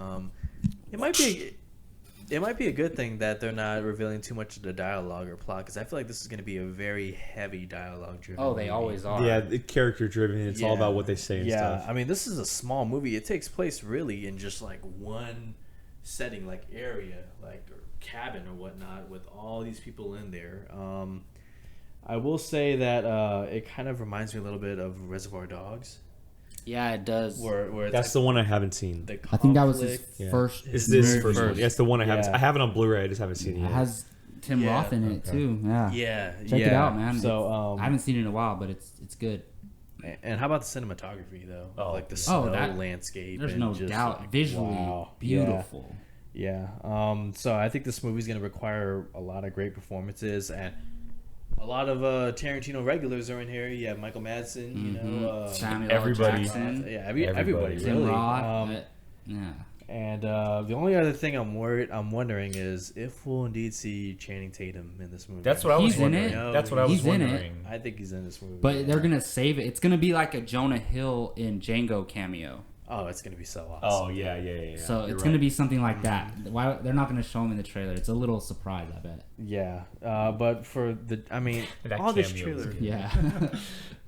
It might be a good thing that they're not revealing too much of the dialogue or plot, because I feel like this is going to be a very heavy dialogue driven. Oh, they always are. Yeah, the character driven. It's all Yeah. about what they say and Yeah, stuff. I mean, this is a small movie. It takes place really in just like one setting, like area, like or cabin or whatnot, with all these people in there. I will say that it kind of reminds me a little bit of Reservoir Dogs, Yeah, it does. where it's That's the one I haven't seen. the I think that was his conflict. Yeah. first. It's His this very first one. first. That's the one I haven't. Yeah. I have it on Blu-ray. I just haven't seen it It yet. has Tim Yeah. Roth in it too. Yeah. Yeah, Check it out, man. So I haven't seen it in a while, but it's good. and how about the cinematography though? Oh, Like the yeah. snow that- landscape. There's and no just, doubt. like, Visually wow. beautiful. Yeah. So I think this movie's gonna require a lot of great performances, and a lot of Tarantino regulars are in here. You have Michael Madsen, you know, Samuel L. everybody. Jackson, yeah, Everybody, everybody yeah. Tim really. Roth. Yeah. And the only other thing I'm wondering is if we'll indeed see Channing Tatum in this movie. That's what I was He's in wondering. it. That's what I was He's in it. wondering. I think he's in this movie. But they're gonna save it. It's gonna be like a Jonah Hill in Django cameo. Oh, it's gonna be so awesome. Oh yeah. So You're it's gonna right. be something like that. Why they're not gonna show him in the trailer? It's a little surprise, I bet. Yeah. But for the, I mean, That all this cameo was trailer, good. Yeah.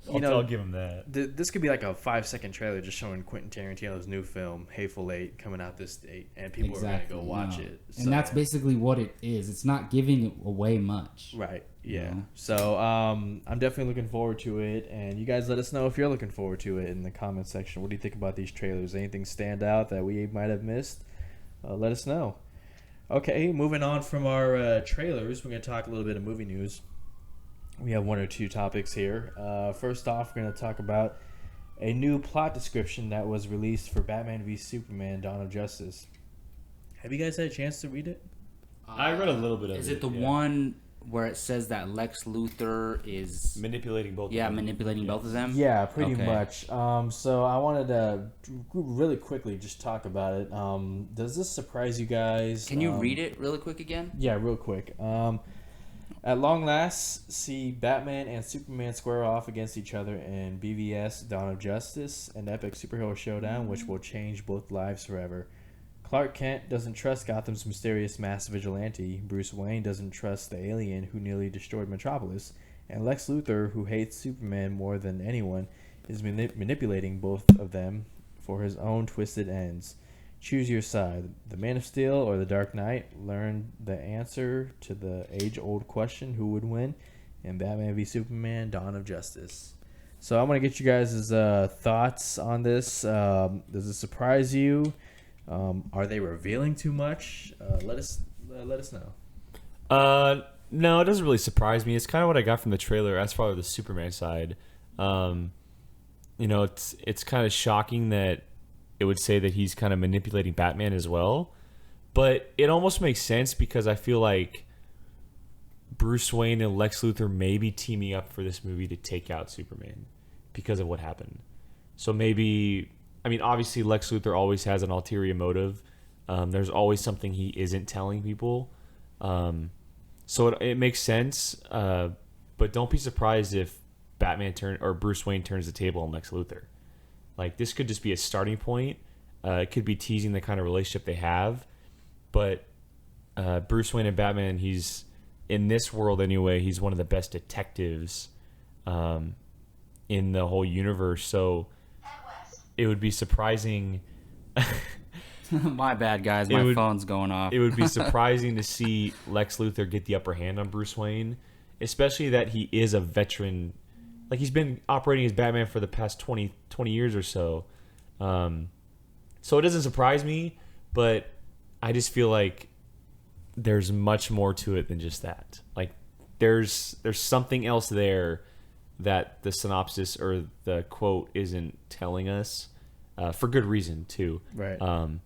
know, I'll give him that. this could be like a 5-second trailer just showing Quentin Tarantino's new film, Hateful Eight, coming out this date, and people are gonna go watch no. it. And that's basically what it is. It's not giving away much. right. Yeah. know? So I'm definitely looking forward to it, and you guys let us know if you're looking forward to it in the comment section. What do you think about these trailers? Anything stand out that we might have missed? Let us know. Okay, moving on from our trailers, we're gonna talk a little bit of movie news. We have one or two topics here. First off, we're going to talk about a new plot description that was released for Batman v Superman: Dawn of Justice. Have you guys had a chance to read it? I read a little bit of Is it. it the yeah. one where it says that Lex Luthor is Manipulating both. yeah of them. manipulating both of them? Yeah, pretty Okay. much. So I wanted to really quickly just talk about it. Does this surprise you guys? Can you read it really quick again? Yeah, real quick. At long last, see Batman and Superman square off against each other in BVS Dawn of Justice, an epic superhero showdown which will change both lives forever. Clark Kent doesn't trust Gotham's mysterious mass vigilante, Bruce Wayne doesn't trust the alien who nearly destroyed Metropolis, and Lex Luthor, who hates Superman more than anyone, is manipulating both of them for his own twisted ends. Choose your side, the Man of Steel or the Dark Knight. Learn the answer to the age-old question, who would win, in Batman v Superman: Dawn of Justice. So I'm going to get you guys' thoughts on this. Does it surprise you? Are they revealing too much? Let us know. No, it doesn't really surprise me. It's kind of what I got from the trailer as far as the Superman side. It's kind of shocking that it would say that he's kind of manipulating Batman as well. But it almost makes sense because I feel like Bruce Wayne and Lex Luthor may be teaming up for this movie to take out Superman because of what happened. So maybe, I mean, obviously Lex Luthor always has an ulterior motive. There's always something he isn't telling people. So it makes sense. But don't be surprised if Bruce Wayne turns the table on Lex Luthor. Like, this could just be a starting point. It could be teasing the kind of relationship they have. But Bruce Wayne and Batman, he's, in this world anyway, he's one of the best detectives in the whole universe. So it would be surprising. My bad, guys. My phone's going off. It would be surprising to see Lex Luthor get the upper hand on Bruce Wayne, especially that he is a veteran. Like, he's been operating as Batman for the past 20 years or so. So it doesn't surprise me, but I just feel like there's much more to it than just that. Like, there's something else there that the synopsis or the quote isn't telling us, for good reason too. Right. And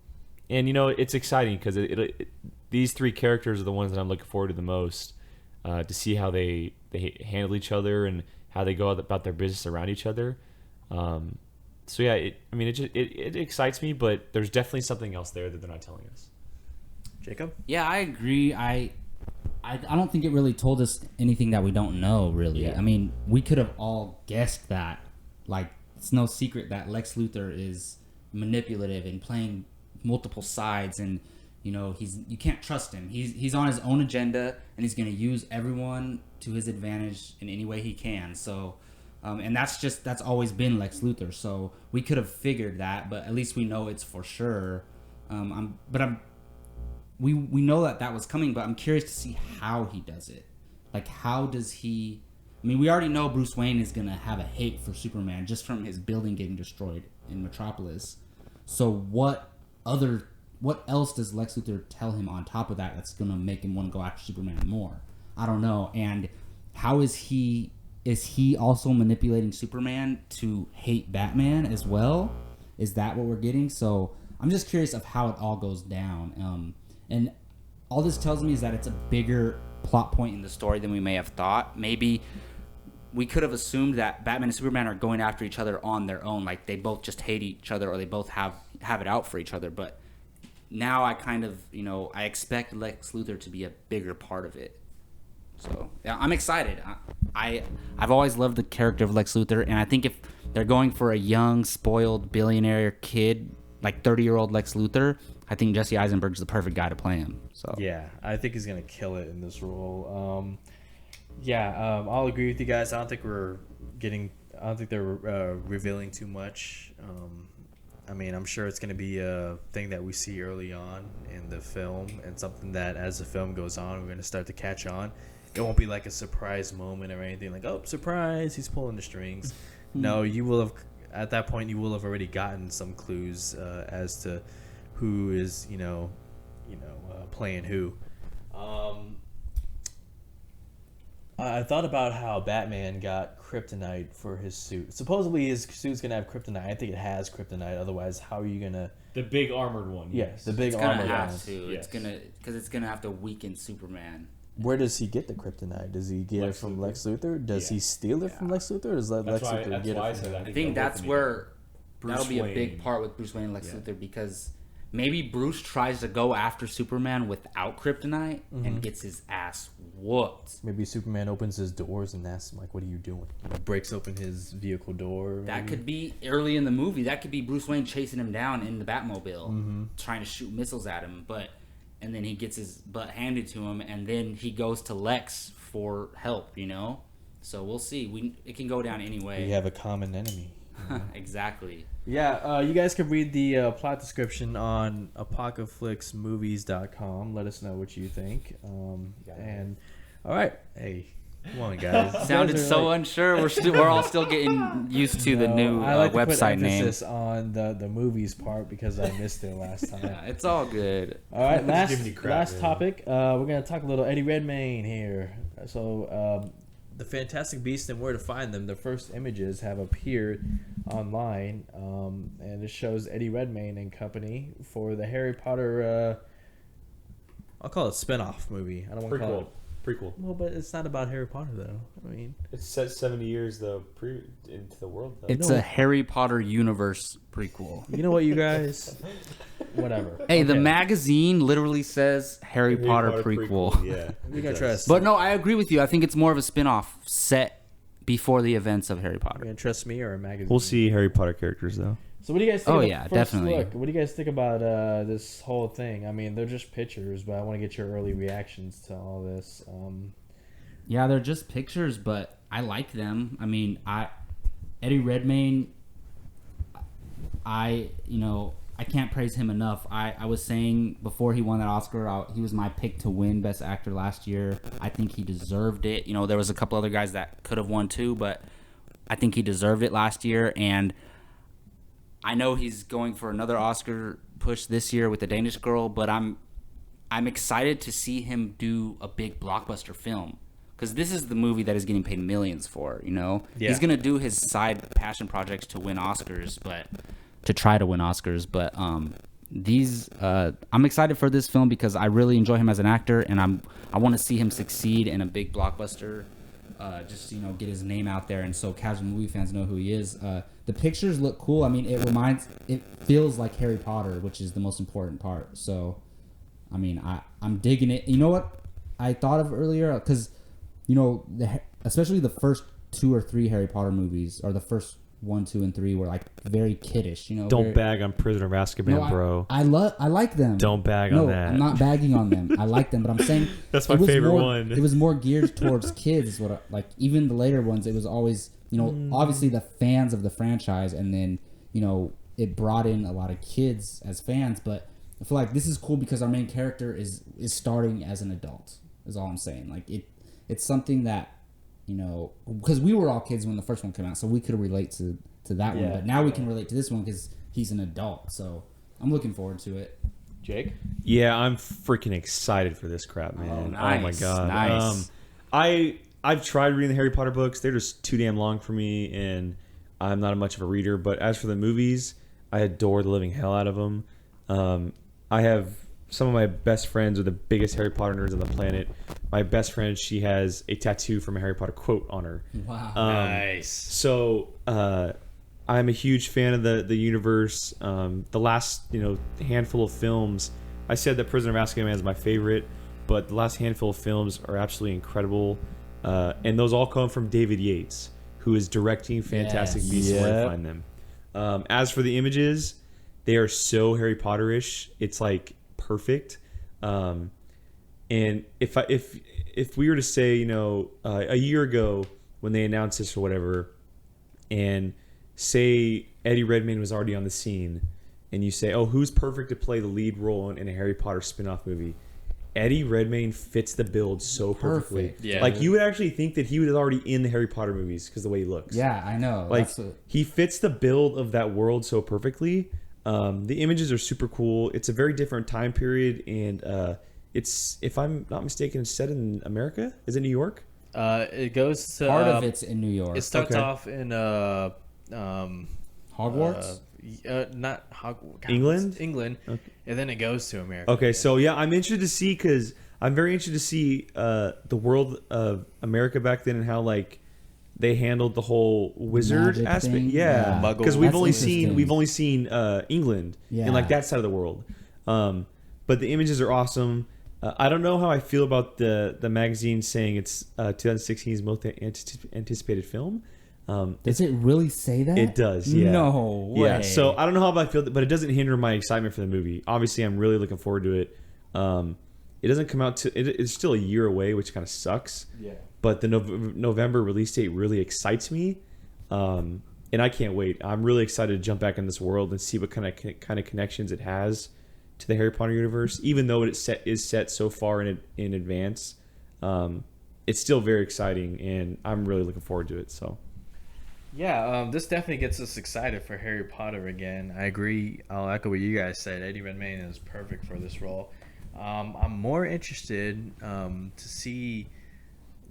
it's exciting because these three characters are the ones that I'm looking forward to the most, to see how they handle each other and how they go about their business around each other. So yeah, it excites me, but there's definitely something else there that they're not telling us. Jacob? Yeah, I agree. I don't think it really told us anything that we don't know, really. Yeah. I mean, we could have all guessed that. Like, it's no secret that Lex Luthor is manipulative and playing multiple sides, and you can't trust him. He's on his own agenda, and he's going to use everyone to his advantage in any way he can. So, and that's always been Lex Luthor. So we could have figured that, but at least we know it's for sure. We know that was coming, but I'm curious to see how he does it. Like, how does he? I mean, we already know Bruce Wayne is gonna have a hate for Superman just from his building getting destroyed in Metropolis. So what else does Lex Luthor tell him on top of that that's gonna make him want to go after Superman more? I don't know. And how is he? Is he also manipulating Superman to hate Batman as well? Is that what we're getting? So I'm just curious of how it all goes down. And all this tells me is that it's a bigger plot point in the story than we may have thought. Maybe we could have assumed that Batman and Superman are going after each other on their own, like they both just hate each other or they both have it out for each other. But now I kind of, I expect Lex Luthor to be a bigger part of it. So yeah, I'm excited. I've always loved the character of Lex Luthor, and I think if they're going for a young, spoiled billionaire kid, like 30-year-old Lex Luthor, I think Jesse Eisenberg's the perfect guy to play him. So Yeah, I think he's gonna kill it in this role. I'll agree with you guys. I don't think they're revealing too much. I mean, I'm sure it's gonna be a thing that we see early on in the film, and something that as the film goes on, we're gonna start to catch on. It won't be like a surprise moment or anything like, oh, surprise, he's pulling the strings. No, you will have at that point you will have already gotten some clues as to who is playing who. I thought about how Batman got kryptonite for his suit. Supposedly his suit's gonna have kryptonite. I think it has kryptonite. Otherwise, how are you gonna? The big armored one. Yes, the big it's gonna armored have one. to. Yes. It's gonna have to weaken Superman. Where does he get the kryptonite? Does he get Lex it from Luthor. Lex Luthor? Does he steal it from Lex Luthor? Or does Lex Luthor get it from him? I think that's where Bruce that'll be a Wayne. big part with Bruce Wayne and Lex Luthor, because maybe Bruce tries to go after Superman without kryptonite and gets his ass whooped. Maybe Superman opens his doors and asks him, like, what are you doing? Breaks open his vehicle door. That could be early in the movie. That could be Bruce Wayne chasing him down in the Batmobile, trying to shoot missiles at him. And then he gets his butt handed to him, and then he goes to Lex for help. So we'll see. It can go down anyway. We have a common enemy. Exactly. Yeah, you guys can read the plot description on apocalypsemovies.com. Let us know what you think. And all right, hey, come on, guys. You Sounded guys are so like- unsure. We're all still getting used to the new I like to website put name. emphasis on the movies part because I missed it last time. Yeah, it's all good. All right, giving you crap, last man. topic. We're gonna talk a little Eddie Redmayne here. So, the Fantastic Beasts and Where to Find Them. The first images have appeared online, and it shows Eddie Redmayne and company for the Harry Potter. I'll call it spinoff movie. I don't want to call it. Prequel. Well, but it's not about Harry Potter though. I mean, It's set 70 years though into the world though. It's No. a Harry Potter universe prequel. you know what, you guys. Whatever. Hey, the Okay. magazine literally says Harry Potter prequel. Yeah. We're gonna trust. But no, I agree with you. I think it's more of a spin-off set before the events of Harry You're Potter. gonna trust me or a magazine? We'll see Harry Potter characters though. So what do you guys think? Oh, about yeah, first definitely. Look? What do you guys think about this whole thing? I mean, they're just pictures, but I want to get your early reactions to all this. Yeah, they're just pictures, but I like them. I mean, Eddie Redmayne, I can't praise him enough. I was saying before he won that Oscar, he was my pick to win Best Actor last year. I think he deserved it. There was a couple other guys that could have won too, but I think he deserved it last year. And I know he's going for another Oscar push this year with The Danish Girl, but I'm excited to see him do a big blockbuster film. Because this is the movie that he's getting paid millions for, Yeah. He's going to do his side passion projects to win Oscars, to try to win Oscars. But I'm excited for this film because I really enjoy him as an actor, and I want to see him succeed in a big blockbuster. Just get his name out there, and so casual movie fans know who he is. The pictures look cool. I mean, it feels like Harry Potter, which is the most important part. So, I mean, I'm digging it. You know what I thought of earlier? Because especially the first 2 or 3 Harry Potter movies, or the first 1, 2, and 3 were like very kiddish. Don't very, bag on Prisoner of Azkaban, no, bro. I like them. Don't bag no, on that. I'm not bagging on them. I like them, but I'm saying That's my it was favorite more- one. It was more geared towards kids. Even the later ones, it was always obviously the fans of the franchise, and then it brought in a lot of kids as fans. But I feel like this is cool because our main character is starting as an adult. Is all I'm saying. Like it's something that because we were all kids when the first one came out, so we could relate to that one. Yeah. But now we can relate to this one because he's an adult. So I'm looking forward to it. Jake? Yeah, I'm freaking excited for this crap, man. Oh, my nice, god. nice. I've tried reading the Harry Potter books. They're just too damn long for me, and I'm not much of a reader. But as for the movies, I adore the living hell out of them. I have some of my best friends are the biggest Harry Potter nerds on the planet. My best friend, she has a tattoo from a Harry Potter quote on her. Wow. Nice. So I'm a huge fan of the universe. The last handful of films, I said that Prisoner of Azkaban is my favorite, but the last handful of films are absolutely incredible, and those all come from David Yates, who is directing Fantastic Yes. Beasts and Where to Yep. Find Them. As for the images, they are so Harry Potter-ish. It's like perfect. And if we were to say, a year ago when they announced this or whatever, and say Eddie Redmayne was already on the scene, and you say, oh, who's perfect to play the lead role in a Harry Potter spin-off movie? Eddie Redmayne fits the build so perfectly. Perfect. Yeah. Like, you would actually think that he was already in the Harry Potter movies because the way he looks. Yeah, I know. Like, That's what- he fits the build of that world so perfectly. The images are super cool. It's a very different time period, and it's, if I'm not mistaken, it's set in America. Is it New York? It goes to part of it's in New York. It starts Okay. off in Hogwarts. not Hogwarts. England? England, and then it goes to America. Okay, so yeah, I'm interested to see, because I'm very interested to see the world of America back then and how like they handled the whole wizard Magic aspect. thing? Yeah, Yeah. Muggle. because we've That's only interesting. seen England Yeah. and like that side of the world. But the images are awesome. I don't know how I feel about the magazine saying it's 2016's most anticipated film. Does it really say that? It does, yeah. No way. Yeah, so I don't know how I feel, but it doesn't hinder my excitement for the movie. Obviously, I'm really looking forward to it. It doesn't come out it's still a year away, which kind of sucks. Yeah. But the November release date really excites me, and I can't wait. I'm really excited to jump back in this world and see what kind of connections it has to the Harry Potter universe. Even though it is set so far in advance, it's still very exciting, and I'm really looking forward to it. So. Yeah, this definitely gets us excited for Harry Potter again. I agree. I'll echo what you guys said. Eddie Redmayne is perfect for this role. I'm more interested to see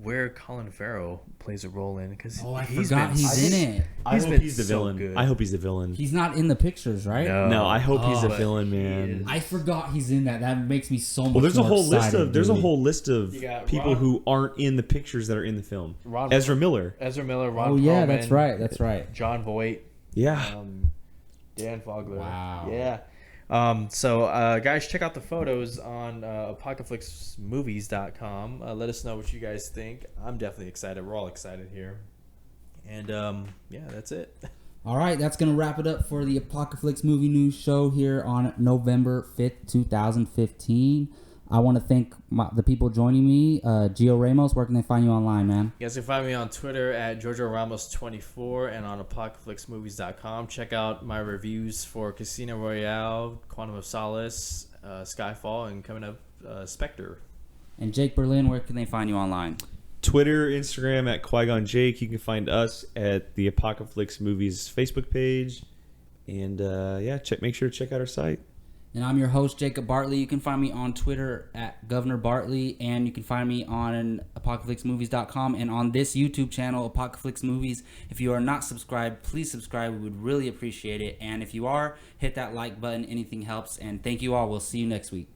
where Colin Farrell plays a role in, because Oh, I forgot he's in it. I He's hope been he's the so villain. good. I hope he's the villain. He's not in the pictures, right? No, I hope he's the but villain, he man. is. I forgot he's in that. That makes me so much. Well, there's a more whole list excited, of dude. You got people Ron- who aren't in the pictures that are in the film. Ron- Ezra Miller. Ezra Miller, Ron Oh yeah, Perlman, that's right. That's right. John Voight, Yeah. Dan Fogler. Wow. Yeah. So guys, check out the photos on apocalypsemovies.com. Let us know what you guys think. I'm definitely excited. We're all excited here. And yeah, that's it. All right, that's gonna wrap it up for the Apocalypse Movie News Show here on November 5th, 2015. I want to thank the people joining me. Gio Ramos, where can they find you online, man? You guys can find me on Twitter at JojoRamos24 and on apocalypsemovies.com. Check out my reviews for Casino Royale, Quantum of Solace, Skyfall, and coming up, Spectre. And Jake Berlin, where can they find you online? Twitter, Instagram at Qui-Gon Jake. You can find us at the Apocalypse Movies Facebook page. And yeah, make sure to check out our site. And I'm your host, Jacob Bartley. You can find me on Twitter at Governor Bartley, and you can find me on apocalypsemovies.com and on this YouTube channel, Apocalypse Movies. If you are not subscribed, please subscribe. We would really appreciate it. And if you are, hit that like button. Anything helps. And thank you all. We'll see you next week.